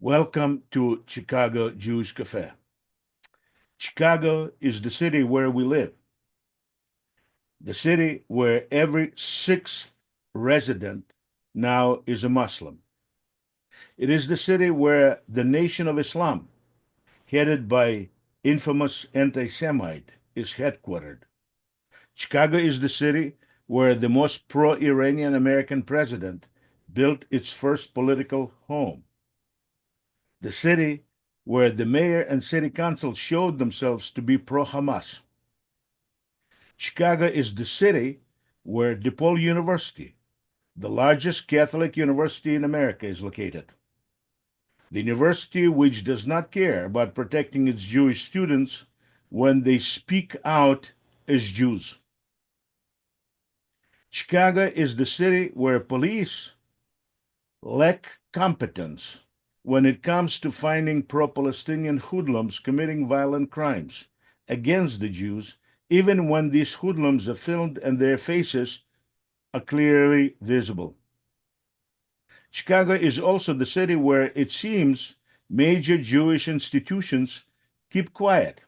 Welcome to Chicago Jewish Cafe. Chicago is the city where we live, the city where every sixth resident now is a Muslim. It is the city where the Nation of Islam, headed by infamous anti Semite, is headquartered. Chicago is the city where the most pro Iranian American president built its first political home. The city where the mayor and city council showed themselves to be pro Hamas. Chicago is the city where DePaul University, the largest Catholic university in America, is located. The university which does not care about protecting its Jewish students when they speak out as Jews. Chicago is the city where police lack competence when it comes to finding pro-Palestinian hoodlums committing violent crimes against the Jews, even when these hoodlums are filmed and their faces are clearly visible. Chicago is also the city where it seems major Jewish institutions keep quiet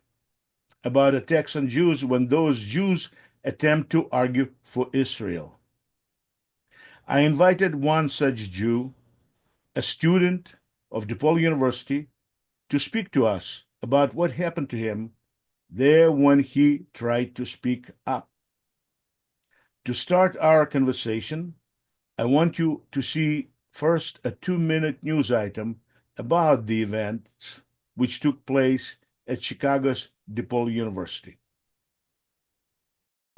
about attacks on Jews when those Jews attempt to argue for Israel. I invited one such Jew, a student of DePaul University, to speak to us about what happened to him there when he tried to speak up. To start our conversation, I want you to see first a 2-minute news item about the events which took place at Chicago's DePaul University.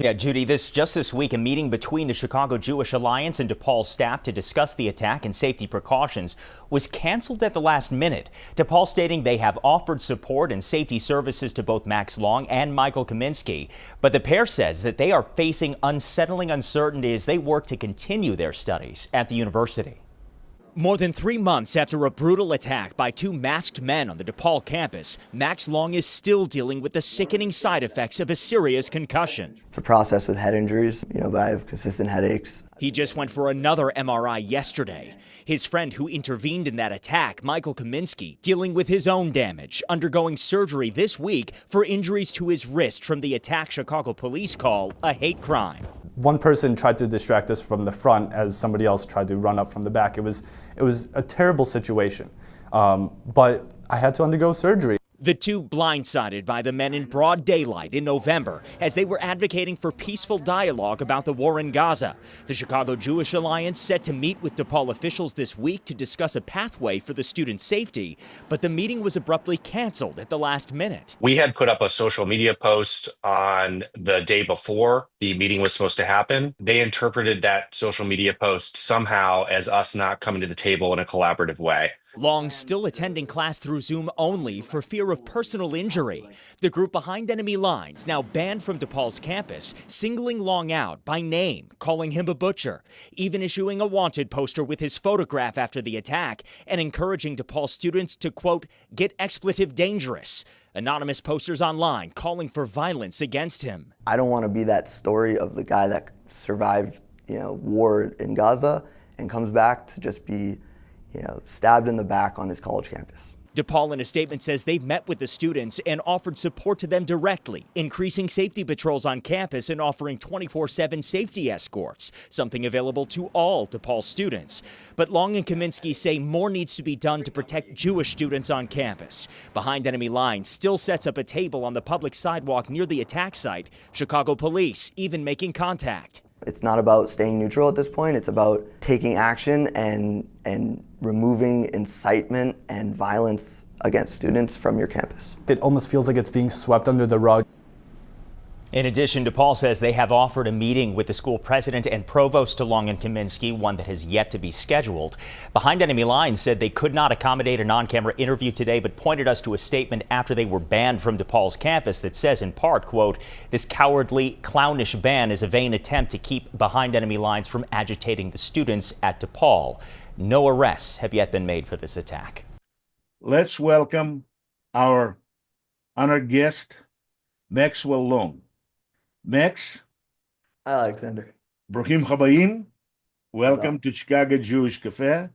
Yeah, Judy, just this week, a meeting between the Chicago Jewish Alliance and DePaul staff to discuss the attack and safety precautions was canceled at the last minute. DePaul stating they have offered support and safety services to both Max Long and Michael Kaminsky. But the pair says that they are facing unsettling uncertainty as they work to continue their studies at the university. More than 3 months after a brutal attack by 2 masked men on the DePaul campus, Max Long is still dealing with the sickening side effects of a serious concussion. It's a process with head injuries, but I have consistent headaches. He just went for another MRI yesterday. His friend who intervened in that attack, Michael Kaminsky, dealing with his own damage, undergoing surgery this week for injuries to his wrist from the attack Chicago police call a hate crime. One person tried to distract us from the front as somebody else tried to run up from the back. It was a terrible situation, but I had to undergo surgery. The two blindsided by the men in broad daylight in November as they were advocating for peaceful dialogue about the war in Gaza. The Chicago Jewish Alliance set to meet with DePaul officials this week to discuss a pathway for the students' safety, but the meeting was abruptly canceled at the last minute. We had put up a social media post on the day before the meeting was supposed to happen. They interpreted that social media post somehow as us not coming to the table in a collaborative way. Long still attending class through Zoom only for fear of personal injury. The group behind enemy lines, now banned from DePaul's campus, singling Long out by name, calling him a butcher, even issuing a wanted poster with his photograph after the attack and encouraging DePaul students to, quote, get expletive dangerous. Anonymous posters online calling for violence against him. I don't want to be that story of the guy that survived, war in Gaza and comes back to just be stabbed in the back on his college campus. DePaul in a statement says they've met with the students and offered support to them directly, increasing safety patrols on campus and offering 24/7 safety escorts, something available to all DePaul students. But Long and Kaminsky say more needs to be done to protect Jewish students on campus. Behind enemy lines still sets up a table on the public sidewalk near the attack site. Chicago police even making contact. It's not about staying neutral at this point. It's about taking action and removing incitement and violence against students from your campus. It almost feels like it's being swept under the rug. In addition, DePaul says they have offered a meeting with the school president and provost to Long and Kaminsky, one that has yet to be scheduled. Behind enemy lines said they could not accommodate a non-camera interview today, but pointed us to a statement after they were banned from DePaul's campus that says in part, quote, this cowardly, clownish ban is a vain attempt to keep behind enemy lines from agitating the students at DePaul. No arrests have yet been made for this attack. Let's welcome our honored guest, Maxwell Long. Max. Hi, Alexander. Bruchim Chabayim. Welcome to Chicago Jewish Cafe.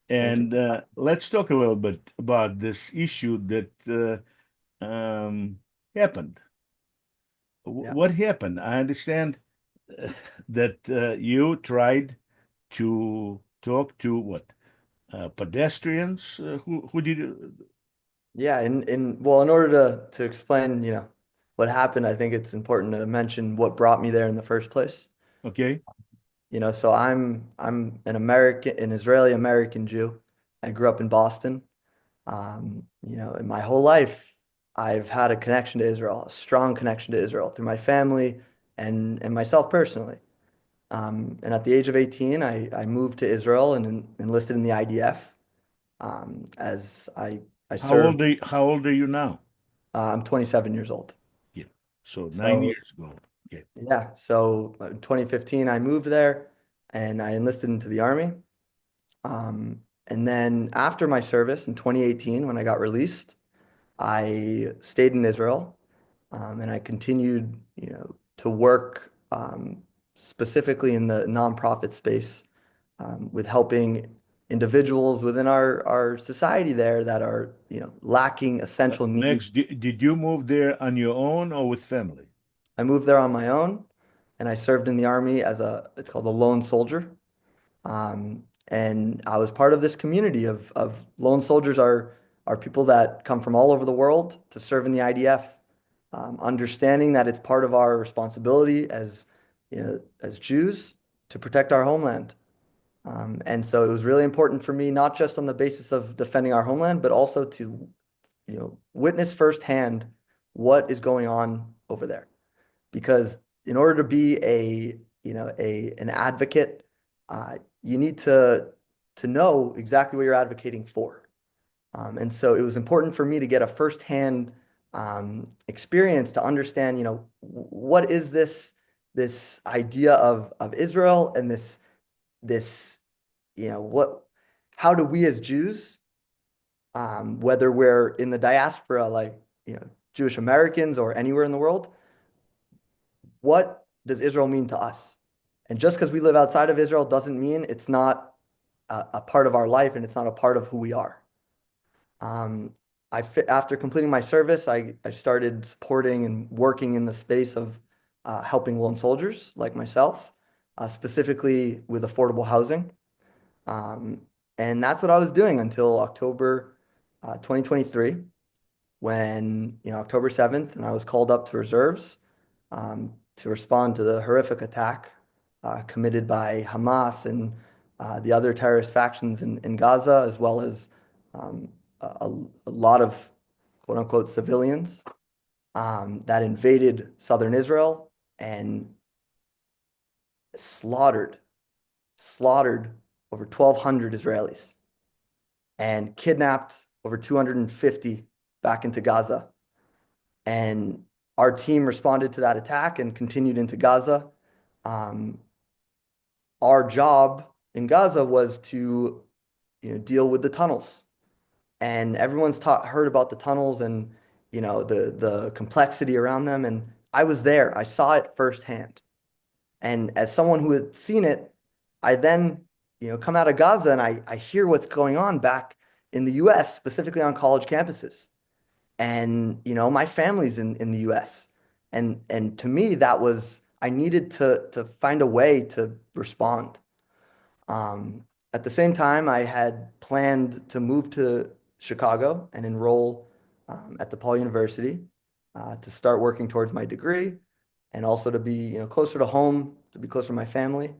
And let's talk a little bit about this issue that happened. Yeah. What happened? I understand that you tried to talk to what pedestrians. Who did you? Yeah, in order to explain, what happened, I think it's important to mention what brought me there in the first place. Okay, So I'm an Israeli American Jew. I grew up in Boston. In my whole life, I've had a connection to Israel, a strong connection to Israel through my family and myself personally. And at the age of 18, I moved to Israel and enlisted in the IDF. As I served, how old are you now? I'm 27 years old. Yeah, so nine So years ago. Okay, yeah, so in 2015, I moved there and I enlisted into the army. And then after my service in 2018, when I got released, I stayed in Israel, and I continued, to work specifically in the nonprofit space, with helping individuals within our society there that are, lacking essential needs. next, did you move there on your own or with family? I moved there on my own, and I served in the army as it's called a lone soldier. And I was part of this community of lone soldiers are people that come from all over the world to serve in the IDF, understanding that it's part of our responsibility as as Jews to protect our homeland. And so it was really important for me, not just on the basis of defending our homeland, but also to witness firsthand what is going on over there. Because in order to be an advocate, you need to know exactly what you're advocating for. And so it was important for me to get a firsthand experience to understand, what is this idea of Israel and this what how do we as Jews, whether we're in the diaspora like Jewish Americans or anywhere in the world, what does Israel mean to us? And just because we live outside of Israel doesn't mean it's not a part of our life and it's not a part of who we are. After completing my service, I started supporting and working in the space of helping lone soldiers like myself, specifically with affordable housing. And that's what I was doing until October 2023, when, October 7th, and I was called up to reserves to respond to the horrific attack committed by Hamas and the other terrorist factions in Gaza, as well as a lot of quote unquote civilians that invaded southern Israel and slaughtered over 1,200 Israelis and kidnapped over 250 back into Gaza. And our team responded to that attack and continued into Gaza. Our job in Gaza was to deal with the tunnels. And everyone's heard about the tunnels and the complexity around them. And I was there. I saw it firsthand. And as someone who had seen it, I then come out of Gaza and I hear what's going on back in the US, specifically on college campuses. And my family's in the US. And to me, that was I needed to find a way to respond. At the same time, I had planned to move to Chicago and enroll at DePaul University to start working towards my degree and also to be closer to home, to be closer to my family.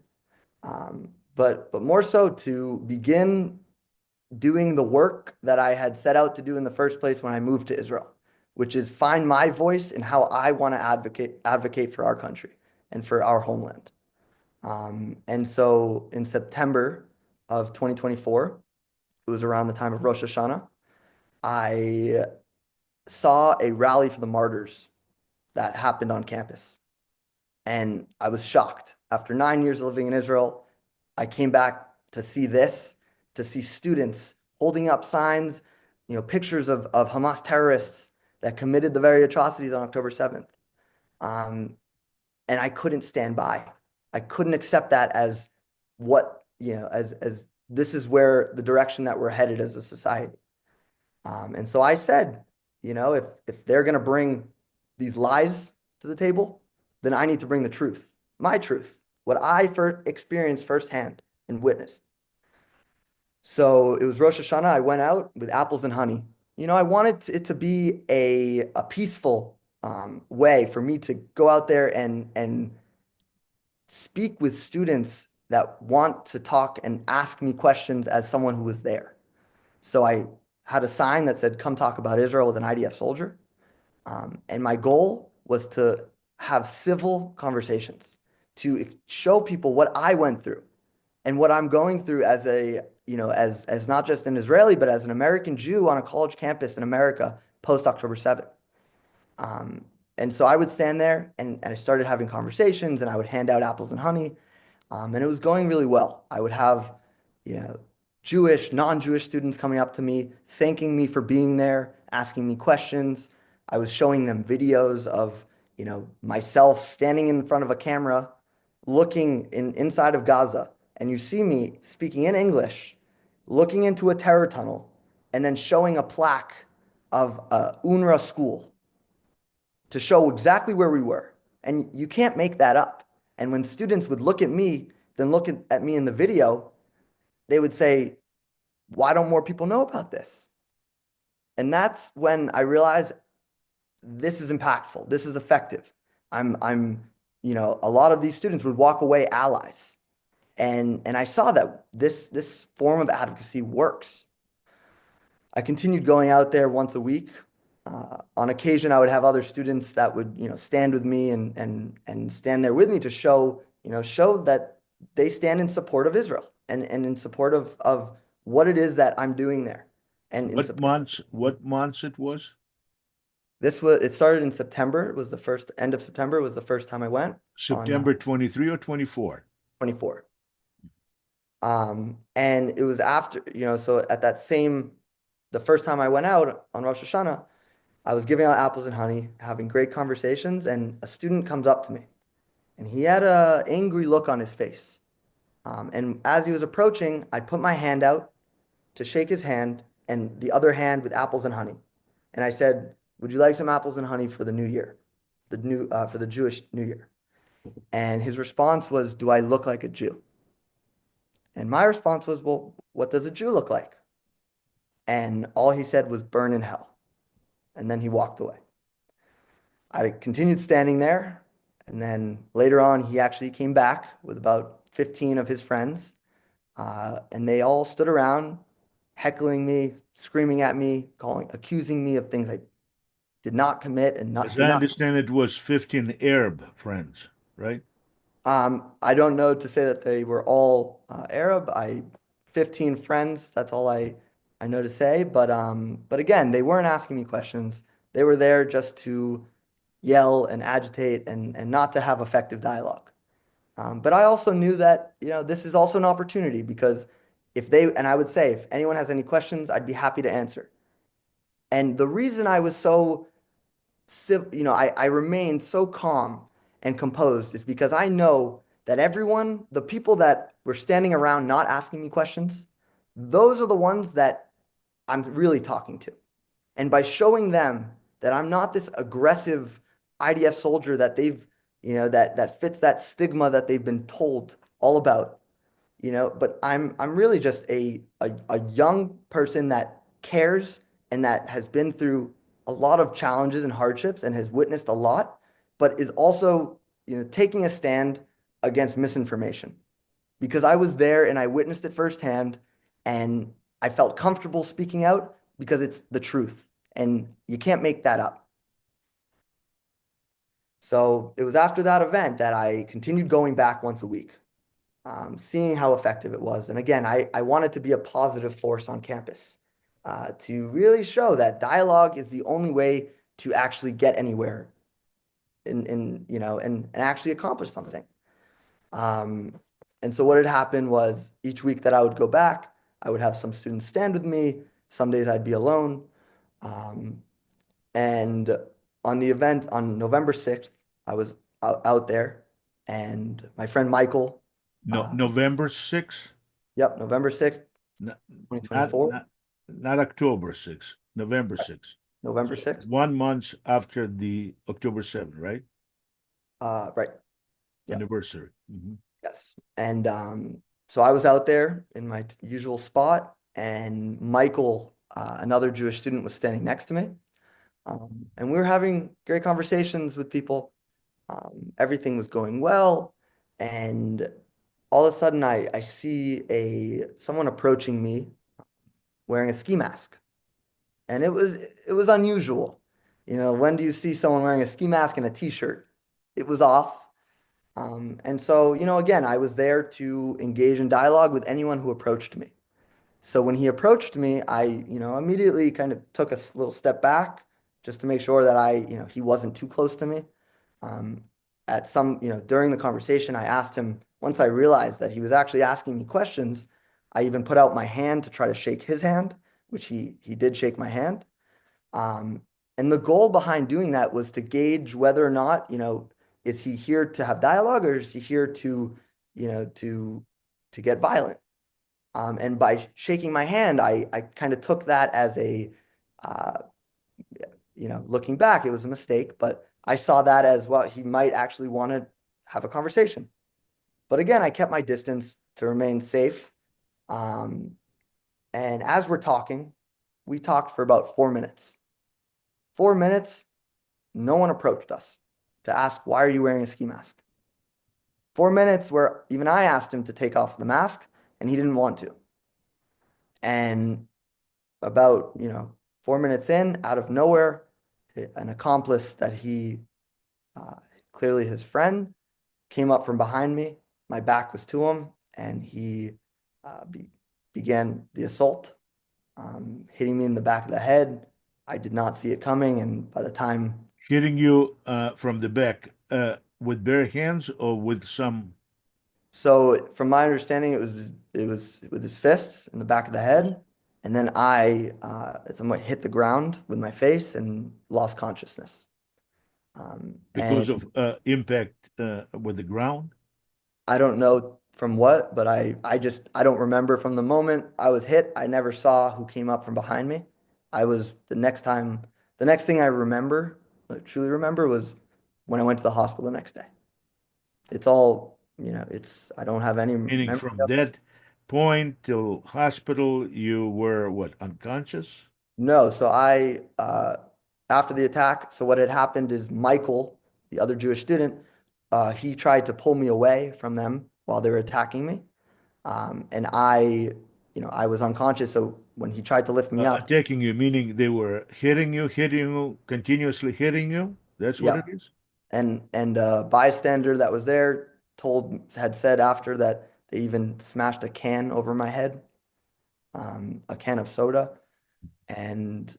But more so to begin doing the work that I had set out to do in the first place when I moved to Israel, which is find my voice in how I want to advocate for our country and for our homeland. And so in September of 2024, it was around the time of Rosh Hashanah, I saw a rally for the martyrs that happened on campus. And I was shocked. After 9 years of living in Israel, I came back to see this, to see students holding up signs, pictures of Hamas terrorists that committed the very atrocities on October 7th. And I couldn't stand by. I couldn't accept that as what, as this is where the direction that we're headed as a society. And so I said, if they're going to bring these lies to the table, then I need to bring the truth, my truth, what I experienced firsthand and witnessed. So it was Rosh Hashanah. I went out with apples and honey. I wanted it to be a peaceful way for me to go out there and speak with students that want to talk and ask me questions as someone who was there. So I had a sign that said, "Come talk about Israel with an IDF soldier." And my goal was to have civil conversations, to show people what I went through and what I'm going through as as not just an Israeli, but as an American Jew on a college campus in America post October 7th. And so I would stand there and I started having conversations and I would hand out apples and honey. And it was going really well. I would have, Jewish, non-Jewish students coming up to me, thanking me for being there, asking me questions. I was showing them videos of, myself standing in front of a camera, looking inside of Gaza, and you see me speaking in English, looking into a terror tunnel, and then showing a plaque of a UNRWA school to show exactly where we were. And you can't make that up. And when students would look at me, then look at me in the video, they would say, "Why don't more people know about this?" And that's when I realized this is impactful. This is effective. A lot of these students would walk away allies. And I saw that this form of advocacy works. I continued going out there once a week. On occasion, I would have other students that would, stand with me and stand there with me to show that they stand in support of Israel and in support of what it is that I'm doing there. And What months it was? it started in September. It was the first end of September was the first time I went. September 23 or 24? 24. And it was after, so at the first time I went out on Rosh Hashanah, I was giving out apples and honey, having great conversations, and a student comes up to me, and he had an angry look on his face. And as he was approaching, I put my hand out to shake his hand, and the other hand with apples and honey. And I said, "Would you like some apples and honey for the new year, for the Jewish New Year?" And his response was, "Do I look like a Jew?" And my response was, "Well, what does a Jew look like?" And all he said was, "Burn in hell." And then he walked away. I continued standing there. And then later on, he actually came back with about 15 of his friends. And they all stood around, heckling me, screaming at me, accusing me of things I did not commit and As I understand, it was 15 Arab friends, right? I don't know to say that they were all Arab. 15 friends, that's all I know to say. But again, they weren't asking me questions. They were there just to yell and agitate and not to have effective dialogue. But I also knew that, this is also an opportunity because and I would say, if anyone has any questions, I'd be happy to answer. And the reason I was so, I remained so calm and composed is because I know that the people that were standing around not asking me questions, those are the ones that I'm really talking to. And by showing them that I'm not this aggressive IDF soldier that that fits that stigma that they've been told all about, but I'm really just a young person that cares and that has been through a lot of challenges and hardships and has witnessed a lot, but is also, taking a stand against misinformation. Because I was there and I witnessed it firsthand and I felt comfortable speaking out because it's the truth and you can't make that up. So it was after that event that I continued going back once a week, seeing how effective it was. And again, I wanted to be a positive force on campus, to really show that dialogue is the only way to actually get anywhere and actually accomplish something. And so what had happened was each week that I would go back, I would have some students stand with me. Some days I'd be alone. And on the event on November 6th, I was out there and my friend Michael. No, November 6th? Yep, November 6th, Not, 2024, not October 6th, November 6th. November So 6th. 1 month after the October 7th, right? Right. Yep. Anniversary. Mhm. Yes. And so I was out there in my usual spot, and Michael, another Jewish student, was standing next to me. And we were having great conversations with people. Everything was going well. And all of a sudden, I see someone approaching me wearing a ski mask. And it was unusual. You know, when do you see someone wearing a ski mask and a t-shirt? It was off. And so, again, I was there to engage in dialogue with anyone who approached me. So when he approached me, I, immediately kind of took a little step back just to make sure that he wasn't too close to me. Um, during the conversation, I asked him, once I realized that he was actually asking me questions, I even put out my hand to try to shake his hand, which he did shake my hand. Um, and the goal behind doing that was to gauge whether or not, is he here to have dialogue, or is he here to, to get violent? And by shaking my hand, I kind of took that as uh, looking back, it was a mistake, but I saw that as, well, he might actually want to have a conversation. But again, I kept my distance to remain safe. Um, and as we're talking, we talked for about 4 minutes. 4 minutes, no one approached us to ask, why are you wearing a ski mask? 4 minutes where even I asked him to take off the mask and he didn't want to. And about, 4 minutes in, out of nowhere, an accomplice that clearly his friend, came up from behind me. My back was to him, and he began the assault, hitting me in the back of the head. I did not see it coming, and by the time, Hitting you from the back with bare hands or with some. so from my understanding, it was with his fists in the back of the head, and then I somewhat hit the ground with my face and lost consciousness. Because And of impact with the ground? I don't know from what, but I don't remember from the moment I was hit. I never saw who came up from behind me. The next thing I remember, like, truly remember, was when I went to the hospital the next day. It's all, I don't have any Meaning memory from of it. that point till hospital, you were what, unconscious? No, so after the attack, so what had happened is Michael, the other Jewish student, he tried to pull me away from them while they were attacking me. And I was unconscious. So when he tried to lift me up, Attacking you, meaning they were hitting you, continuously hitting you? That's what it yeah. is? And a bystander that was there had said after that they even smashed a can over my head, a can of soda. And,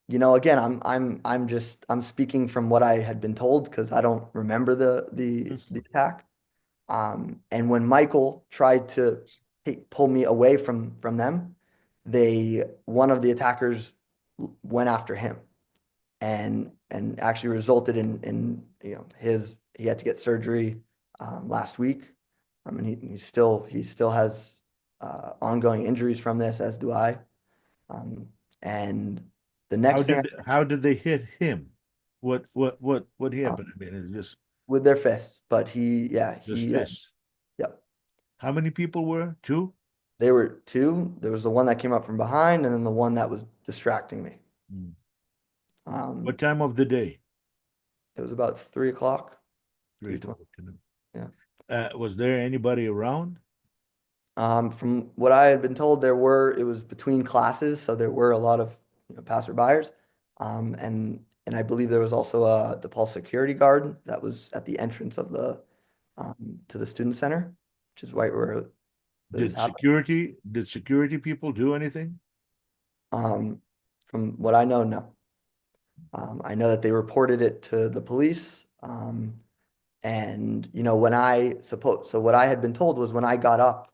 again, I'm speaking from what I had been told because I don't remember the attack. And when Michael tried to pull me away from them, one of the attackers went after him, and actually resulted in he had to get surgery last week. I mean, he still has ongoing injuries from this, as do I. And the next thing, How did they hit him? What uh, happened? I mean, it's with their fists, but just fists. yep. How many people were? Two? There were two. There was the one that came up from behind, and then the one that was distracting me. Mm. Um, What time of the day? it was about 3 o'clock. 3 o'clock. 3:20. Yeah. Was there anybody around? From what I had been told, it was between classes, so there were a lot of, passerbyers. And I believe there was also a DePaul security guard that was at the entrance of to the student center, which is right where this happened. Did security people do anything? From what I know, no. I know that they reported it to the police. And so what I had been told was when I got up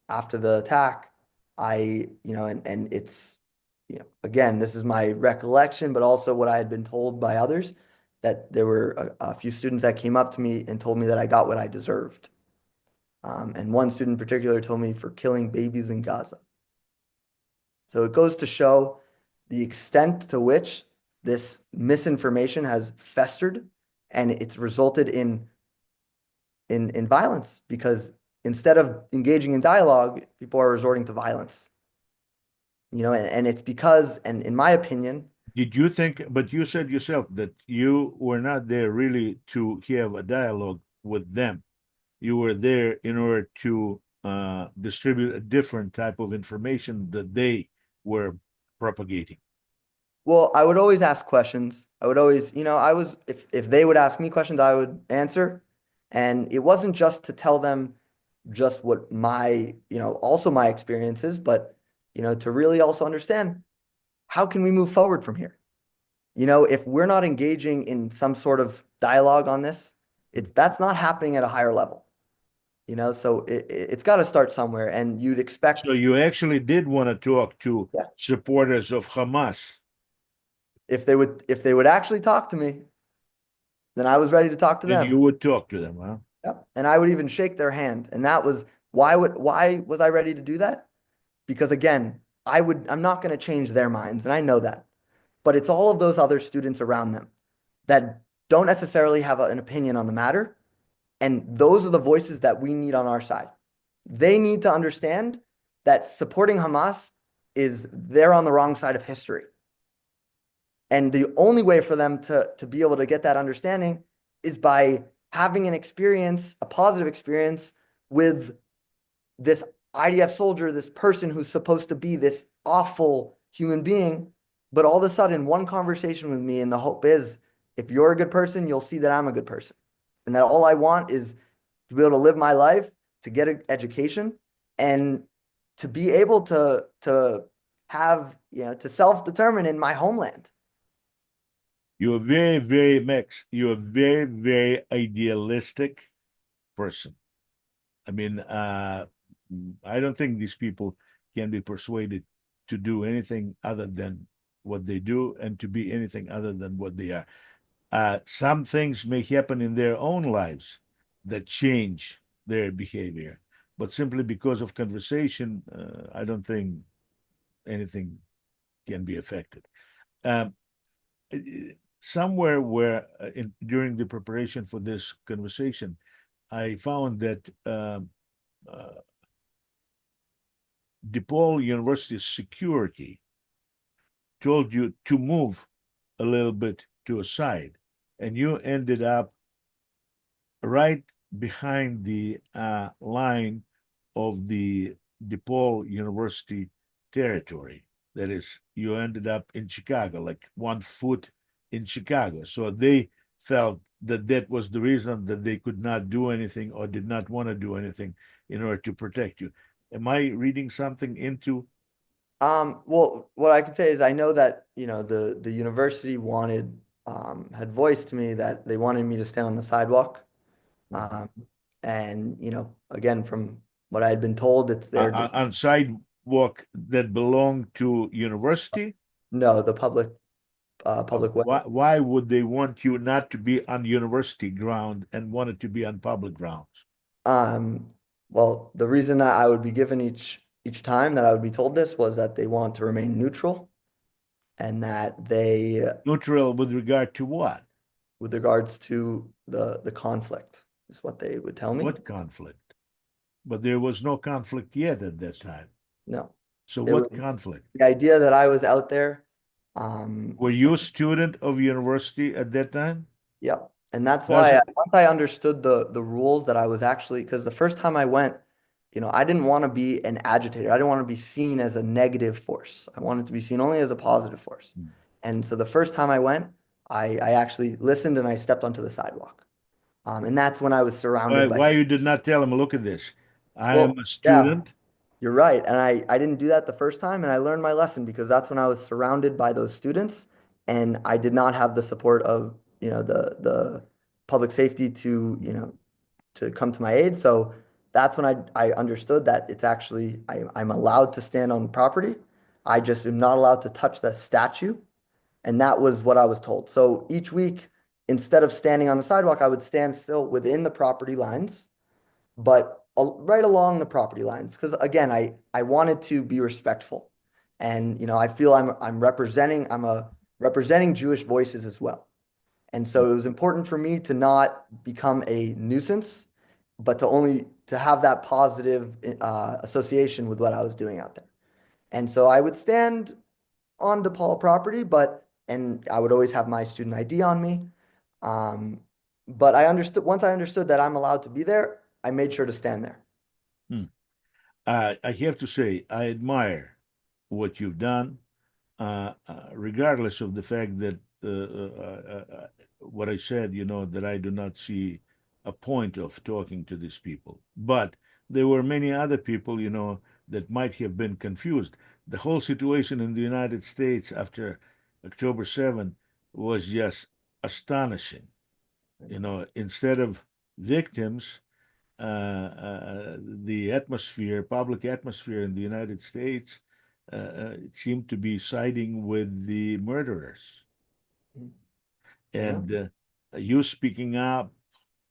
after the attack, and it's, again, this is my recollection, but also what I had been told by others, that there were a few students that came up to me and told me that I got what I deserved. And one student in particular told me for killing babies in Gaza. So it goes to show the extent to which this misinformation has festered, and it's resulted in violence, because instead of engaging in dialogue, people are resorting to violence. And it's because, and in my opinion, Did you think, but you said yourself that you were not there really to have a dialogue with them. You were there in order to distribute a different type of information that they were propagating. well, I would always ask questions. I would always, if they would ask me questions, I would answer. And it wasn't just to tell them just what my, also my experiences, but, to really also understand, how can we move forward from here? If we're not engaging in some sort of dialogue on this, that's not happening at a higher level. So it's got to start somewhere, and you'd expect. So you actually did want to talk to Yeah. supporters of Hamas. If they would actually talk to me, then I was ready to talk to Then them. you would talk to them, huh? Yep. And I would even shake their hand. And that was why was I ready to do that? Because again, I'm not going to change their minds, and I know that. But it's all of those other students around them that don't necessarily have an opinion on the matter. And those are the voices that we need on our side. They need to understand that supporting Hamas is they're on the wrong side of history. And the only way for them to be able to get that understanding is by having an experience, a positive experience with this IDF soldier, this person who's supposed to be this awful human being. But all of a sudden, one conversation with me, and the hope is, if you're a good person, you'll see that I'm a good person. And that all I want is to be able to live my life, to get an education, and to be able to have, to self-determine in my homeland. You're very, very you're a very, very idealistic person. I mean, I don't think these people can be persuaded to do anything other than what they do and to be anything other than what they are. Some things may happen in their own lives that change their behavior, but simply because of conversation, I don't think anything can be affected. Somewhere where during the preparation for this conversation, I found that DePaul University's security told you to move a little bit to a side, and you ended up right behind the line of the DePaul University territory. That is, you ended up in Chicago, like 1 foot in Chicago. So they felt that that was the reason that they could not do anything or did not want to do anything in order to protect you. Am I reading something into? Well, what I can say is I know that, the university had voiced to me that they wanted me to stand on the sidewalk. And, again, from what I had been told, it's their On sidewalk that belong to university? no, the public way. Why would they want you not to be on university ground and want it to be on public grounds? Well, the reason that I would be given each time that I would be told this was that they want to remain neutral, and that they, Neutral with regard to what? with regards to the conflict, is what they would tell me. What conflict? But there was no conflict yet at that time. No, So It what was- conflict? the idea that I was out there, Were you a student of university at that time? Yep. And that's why once I understood the rules, that I was actually, because the first time I went, I didn't want to be an agitator. I didn't want to be seen as a negative force. I wanted to be seen only as a positive force. And so the first time I went, I actually listened and I stepped onto the sidewalk. And that's when I was surrounded by. Why you did not tell him, look at this, I Well, am a student. You're right. And I didn't do that the first time, and I learned my lesson, because that's when I was surrounded by those students, and I did not have the support of, the public safety to come to my aid. So that's when I understood that it's actually, I'm allowed to stand on the property. I just am not allowed to touch the statue. And that was what I was told. So each week, instead of standing on the sidewalk, I would stand still within the property lines. But right along the property lines. Because again, I wanted to be respectful, and I feel I'm representing Jewish voices as well. And so it was important for me to not become a nuisance, but to have that positive association with what I was doing out there. And so I would stand on DePaul property, and I would always have my student ID on me. Um, but once I understood that I'm allowed to be there, I made sure to stand there. I have to say, I admire what you've done, regardless of the fact that what I said, that I do not see a point of talking to these people. But there were many other people, that might have been confused. The whole situation in the United States after October 7 was just astonishing. Instead of victims, the public atmosphere in the United States, it seemed to be siding with the murderers. Yeah. And you speaking up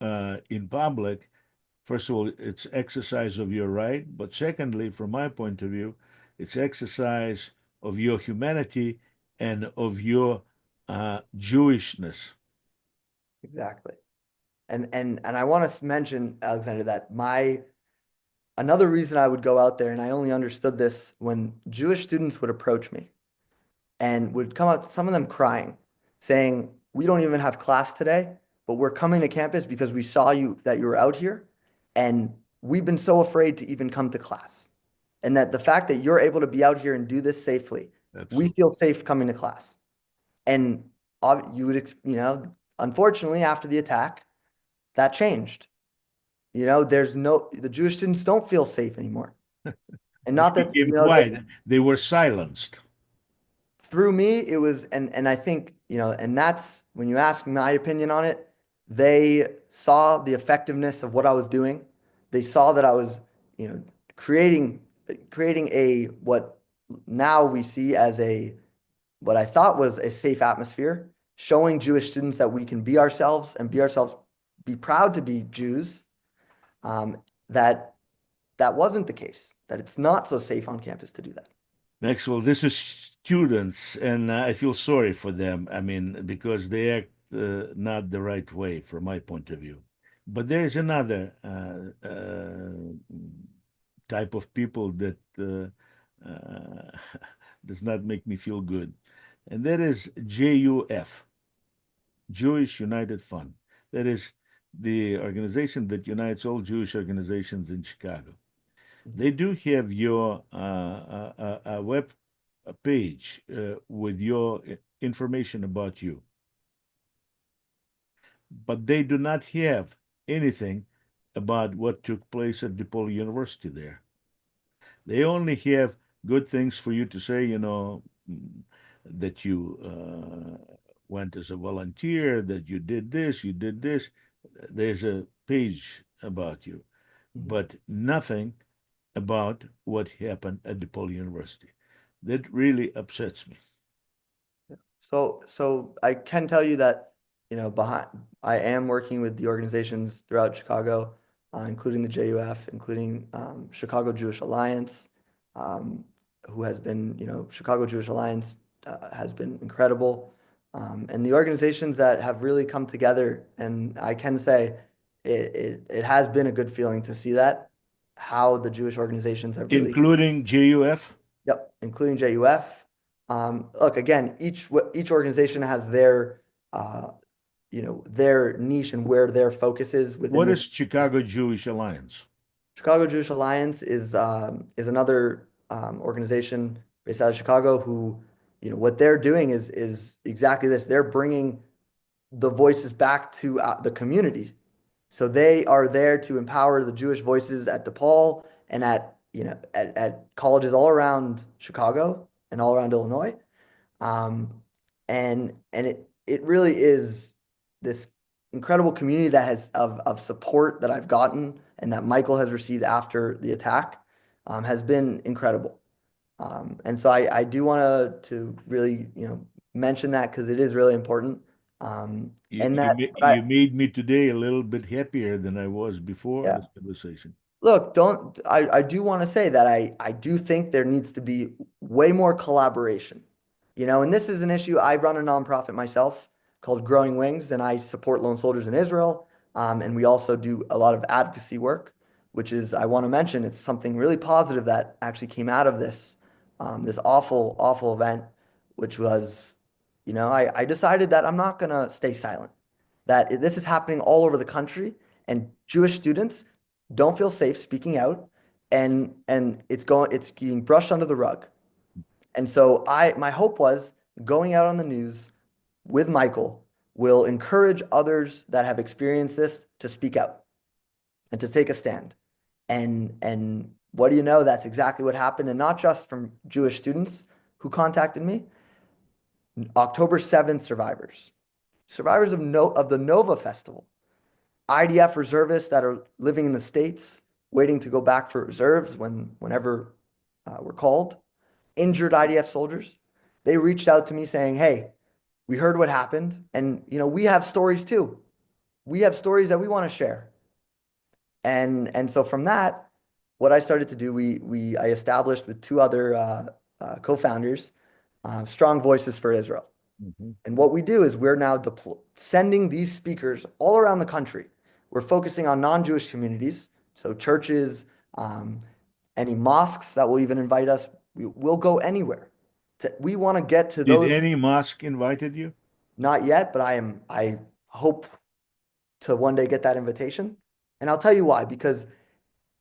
in public, first of all, it's exercise of your right, but secondly, from my point of view, it's exercise of your humanity and of your Jewishness. Exactly. And I want to mention, Alexander, that another reason I would go out there, and I only understood this when Jewish students would approach me and would come up, some of them crying, saying, "We don't even have class today, but we're coming to campus because we saw that you were out here, and we've been so afraid to even come to class. And that the fact that you're able to be out here and do this safely, we Absolutely. feel safe coming to class." And unfortunately, after the attack, that changed. The Jewish students don't feel safe anymore. And not They that, became quiet. They were silenced. through me, it was, and I think, and that's when you ask my opinion on it, they saw the effectiveness of what I was doing. They saw that I was, creating what now we see as what I thought was a safe atmosphere, showing Jewish students that we can be ourselves and be proud to be Jews. That wasn't the case, that it's not so safe on campus to do that. Maxwell, this is students, and I feel sorry for them. I mean, because they act not the right way from my point of view. But there is another type of people that does not make me feel good, and that is JUF, Jewish United Fund. That is the organization that unites all Jewish organizations in Chicago. They do have your web page with your information about you, but they do not have anything about what took place at DePaul University there. They only have good things for you to say, that you went as a volunteer, that you did this, you did this. There's a page about you, but nothing about what happened at DePaul University. That really upsets me. So I can tell you that, I am working with the organizations throughout Chicago, including the JUF, including Chicago Jewish Alliance, who has been, Chicago Jewish Alliance has been incredible. And the organizations that have really come together, and I can say it has been a good feeling to see that, how the Jewish organizations have really, Including JUF? yep, including JUF. Look, again, each organization has their, their niche and where their focus is within What this. is Chicago Jewish Alliance? Chicago Jewish Alliance is another organization based out of Chicago who, what they're doing is exactly this. They're bringing the voices back to the community. So they are there to empower the Jewish voices at DePaul and at colleges all around Chicago and all around Illinois. And it really is this incredible community that has of support that I've gotten and that Michael has received after the attack has been incredible. And so I do want to really, mention that because it is really important. You, And you, that, ma- but you made me today a little bit happier than I was before Yeah. this conversation. Look, I do want to say that I do think there needs to be way more collaboration. And this is an issue. I run a nonprofit myself called Growing Wings, and I support lone soldiers in Israel. And we also do a lot of advocacy work, which is, I want to mention, it's something really positive that actually came out of this awful, awful event, which was, I decided that I'm not going to stay silent, that this is happening all over the country, and Jewish students don't feel safe speaking out, and it's being brushed under the rug. And so my hope was going out on the news with Michael will encourage others that have experienced this to speak out and to take a stand. And what do you know? That's exactly what happened. And not just from Jewish students who contacted me. October 7th survivors of the Nova Festival, IDF reservists that are living in the States, waiting to go back for reserves whenever we're called, injured IDF soldiers. They reached out to me saying, "Hey, we heard what happened, and we have stories too. We have stories that we want to share." And so from that, what I started to do, I established with two other co-founders, Strong Voices for Israel. Mhm. And what we do is we're now sending these speakers all around the country. We're focusing on non-Jewish communities, so churches, any mosques that will even invite us. We'll go anywhere. We want to get to Did those. any mosque invited you? Not yet, but I hope to one day get that invitation. And I'll tell you why, because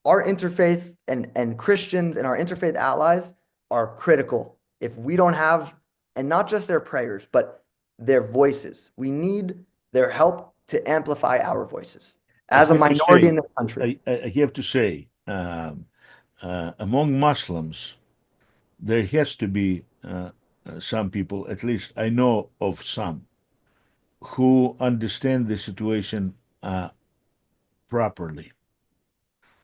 our interfaith and Christians and our interfaith allies are critical. If we don't have, and not just their prayers, but their voices, we need their help to amplify our voices I as a have to minority say, in this country. I have to say, among Muslims, there has to be some people, at least I know of some, who understand the situation properly.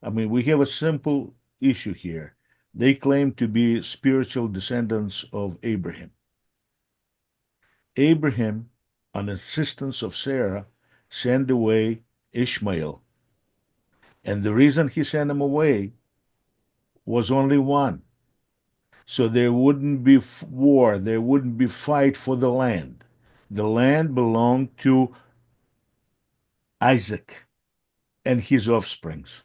I mean, we have a simple issue here. They claim to be spiritual descendants of Abraham. Abraham, on insistence of Sarah, sent away Ishmael. And the reason he sent him away was only one. So there wouldn't be war, there wouldn't be fight for the land. The land belonged to Isaac and his offsprings,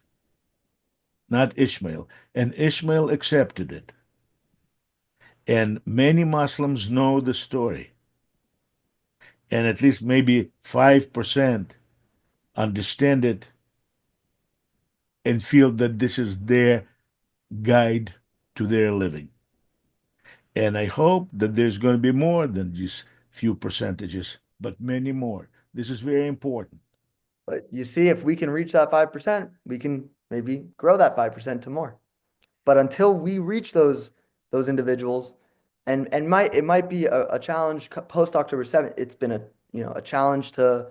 not Ishmael. And Ishmael accepted it. And many Muslims know the story. And at least maybe 5% understand it and feel that this is their guide to their living. And I hope that there's going to be more than just few percentages, but many more. This is very important. But you see, if we can reach that 5%, we can maybe grow that 5% to more. But until we reach those individuals, and it might be a challenge post October 7th. It's been a challenge to,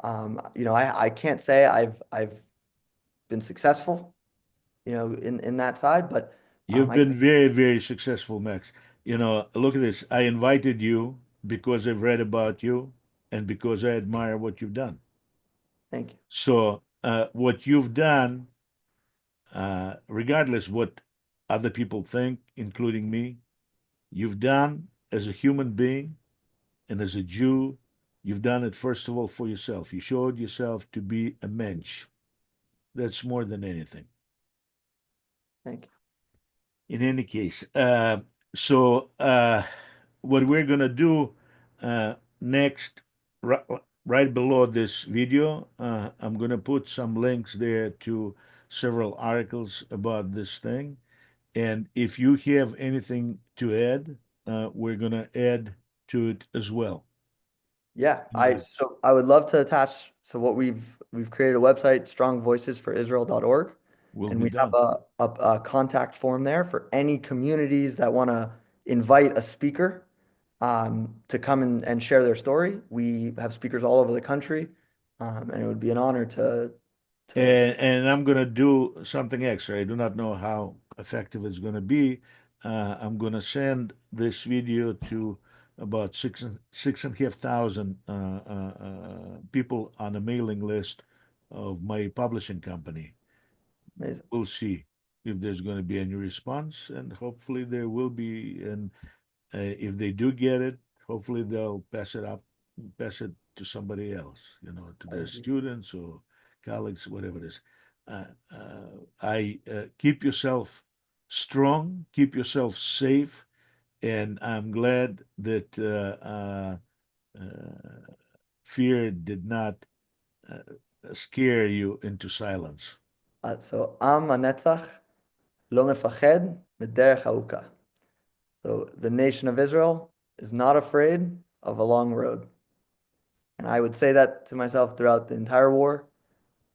I can't say I've been successful, in that side, but You've I been very, very successful, Max. Look at this. I invited you because I've read about you and because I admire what you've done. thank you. So, what you've done, regardless what other people think, including me, you've done as a human being and as a Jew, you've done it first of all for yourself. You showed yourself to be a mensch. That's more than anything. Thank you. In any case, so what we're gonna do next, right below this video, I'm gonna put some links there to several articles about this thing, and if you have anything to add, we're gonna add to it as well. Yeah, Yes. so I would love to attach. So what we've created a website, strongvoicesforisrael.org. Will And be we have done. a contact form there for any communities that want to invite a speaker to come and share their story. We have speakers all over the country, and it would be an honor to And I'm gonna do something extra. I do not know how effective it's gonna be. I'm gonna send this video to about six and a half thousand people on a mailing list of my publishing company. Amazing. we'll see if there's going to be any response, and hopefully there will be. And if they do get it, hopefully they'll pass it to somebody else, to their agree. students or colleagues, whatever it is. I keep yourself strong, keep yourself safe, and I'm glad that fear did not scare you into silence. So, עם הנצח לא מפחד מדרך ארוכה. So the nation of Israel is not afraid of a long road. And I would say that to myself throughout the entire war,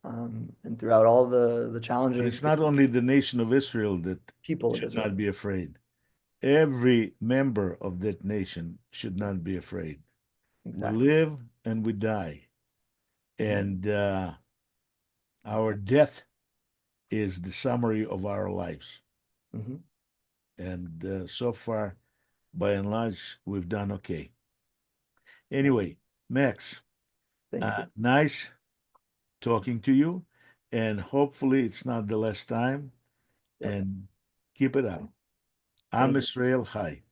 and throughout all the challenging But it's not only the nation of Israel that people of should Israel. not be afraid. Every member of that nation should not be afraid. Exactly. We live and we die. And our death is the summary of our lives. Mhm. And so far, by and large, we've done okay. Anyway, Max, Thank you. nice talking to you. And hopefully it's not the last time. Yep. And keep it up. Thank Am you. Israel Chai.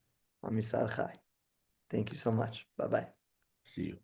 Am Yisrael Chai. Thank you so much. Bye-bye. See you.